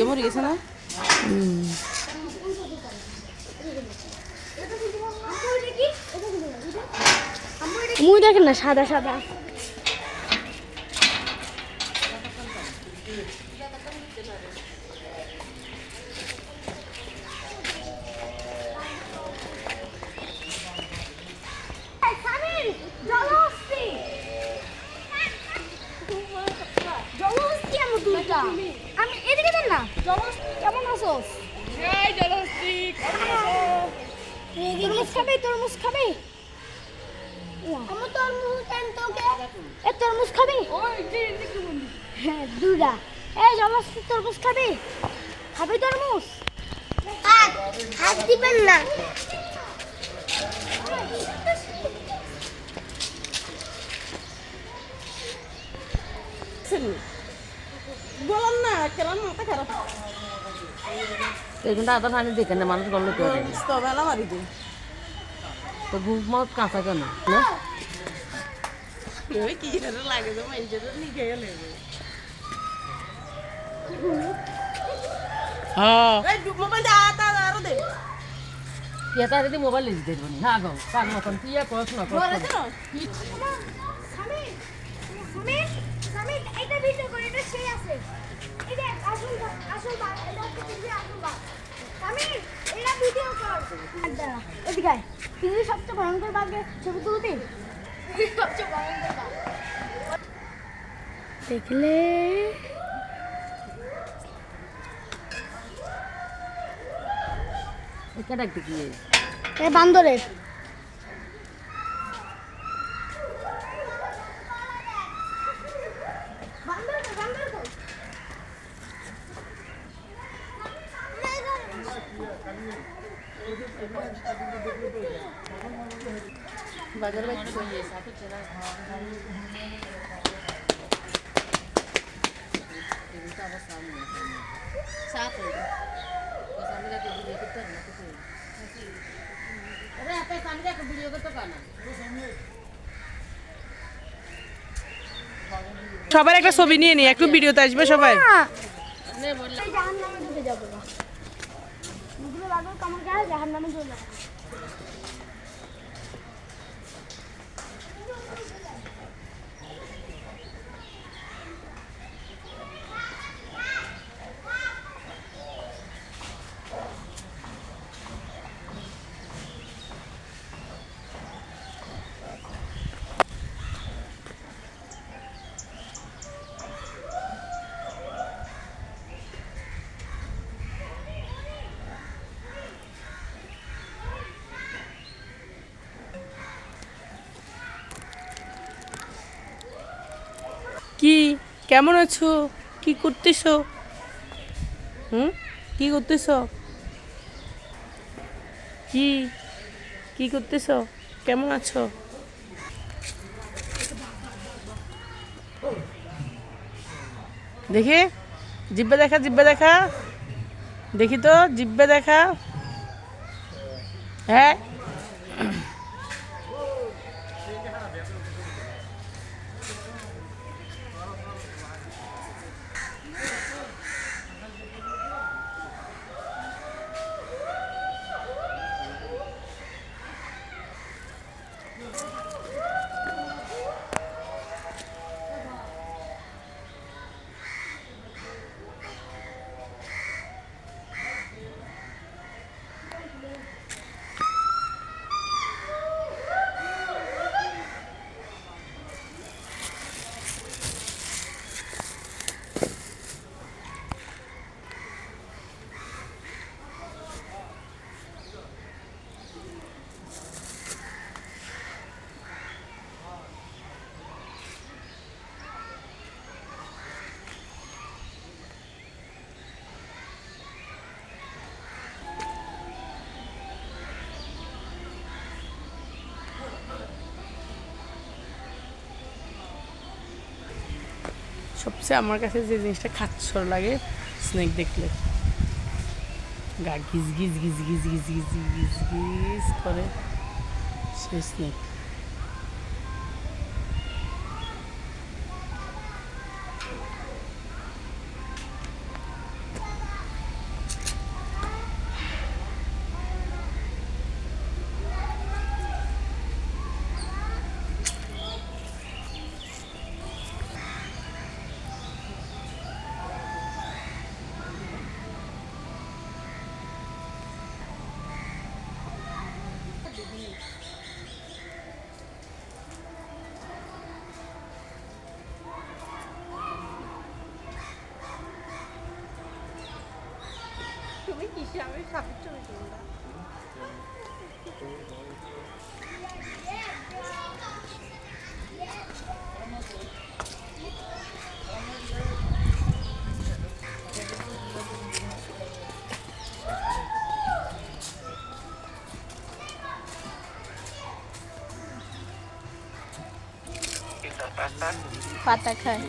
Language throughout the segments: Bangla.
মরে গেছে না? মুই দেখেন না সাদা সাদা। আমি এদিকে দেন না। কেমন আছো? তরমুজ খাবে? তরমুজ খাবে? আমার তরমুজ দেন তোকে। এ তরমুজ খাবে? হ্যাঁ দুটা। এই জলস্থি তরমুজ খাবে? খাবে তরমুজ? হাত দিবেন না। বললাম না কেলাম মাথা খারাপ। এখানটা আদা পানি দেখেন না মানুষ গল্প করে তো বেলা মারি দে তো ঘুম মাছ কাঁচা কেন ওই কি লাগে তো মানুষের লিখে গেলে হ্যাঁ মোবাইলটা আরো দে এটা যদি মোবাইল লিখে দেবো না হ্যাঁ গো কার মতন তুই পড়াশোনা কর এটা ভিডিও করে এটা সেই আছে। এটা আসল আসল এটা পৃথিবীর আসল বাঘ। সামির এটা ভিডিও কর। দাঁড়া এদিকে আয়। পৃথিবীর সবচেয়ে ভয়ঙ্কর বাঘের ছবি তুলতে। সবচেয়ে ভয়ঙ্কর বাঘ দেখলে এটা ডাকতে কি এ বান্দরের বাজার বাইরে চলে সাথে চেনা এটা আবার সামনে সাথে সামনে যাতে ভিডিও করতে না কিছু আরে আপনি সামনে একটা ভিডিও করতে পারেন না সবার একটা ছবি নিয়ে নি একটু ভিডিওতে আসবে সবাই নে বললাম জাহান্নামে ডুবে যাবো না। মুখগুলো লাগো কামড় গায়ে জাহান্নামে চলে যাবো। কি কেমন আছো কি করতেছো কি করতেছো কি কি করতেছো কেমন আছো দেখি জিব্বা দেখা দেখি তো জিব্বা দেখা হ্যাঁ সবচেয়ে আমার কাছে যে জিনিসটা খাচ্ছর লাগে স্নেক দেখলে গা ঘিজ ঘিজ ঘিজ ঘিজ ঘিজ ঘিজ ঘিজ ঘিজ করে শেষ নেই। তুমি কিসে আমি সাপের ছবি তুললাম। পাতা খায়।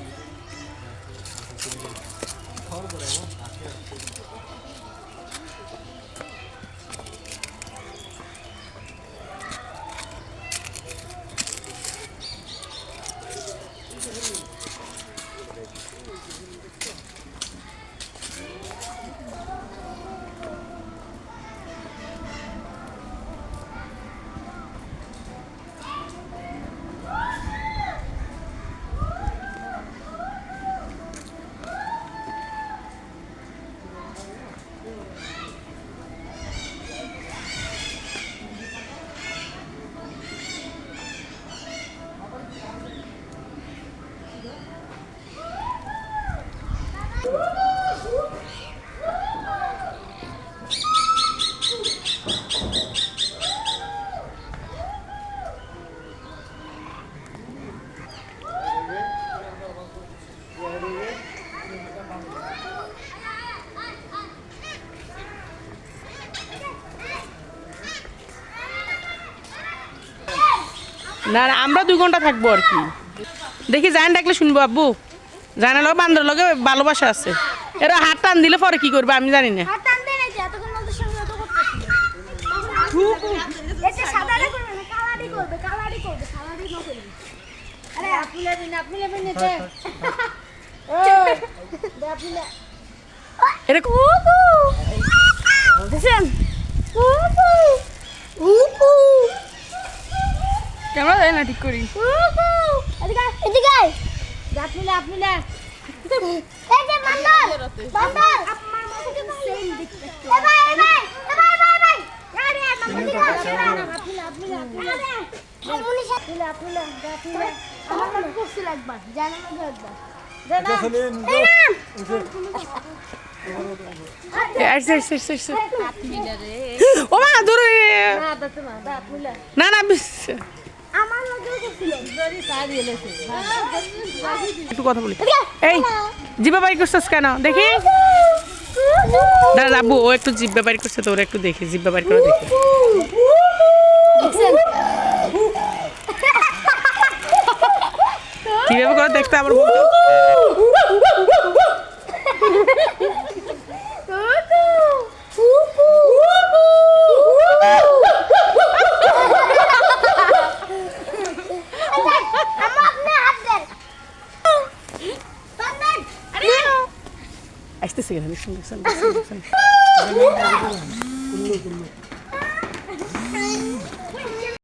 না না আমরা 2 ঘন্টা থাকবো আর কি। দেখি জান ডাকলে শুনবো আব্বু। জানার লগে বান্দর লগে ভালোবাসা আছে। এরা হাত টান দিলে পরে কি করবে আমি জানি না। হাত টানতে নাই যে এতক্ষণ মধ্যে সঙ্গে তো করতেছিল। এটা সাদাটা করবে না, কালারি করবে, কালারি করবে, কালারি না করবে। আরে আপুলে বিন দে। দে আপুলে। এটা দেখেন। উপু। ক্যামেরা দেয় না ঠিক করি। এদিকে এদিকে আপুলে। এই যে বান্দর আপনার মতো কিন্তু সেম দেখতে। ভাই আরে আপুলে আমার কাছে করছিল একবার জানা না একবার ও মা দূরে না না আমার লগেও করছিল একটু কথা বলি। এই জিব্বা বাড়ি করছিস কেন দেখি? দাদা আব্বু ও একটু জিব্বা বাড়ি করছে তো ওরা একটু দেখি জিব্বা বাড়ি করে দেখি। কিভাবে করে দেখতে আবার বলতো। আসতেছে কেন?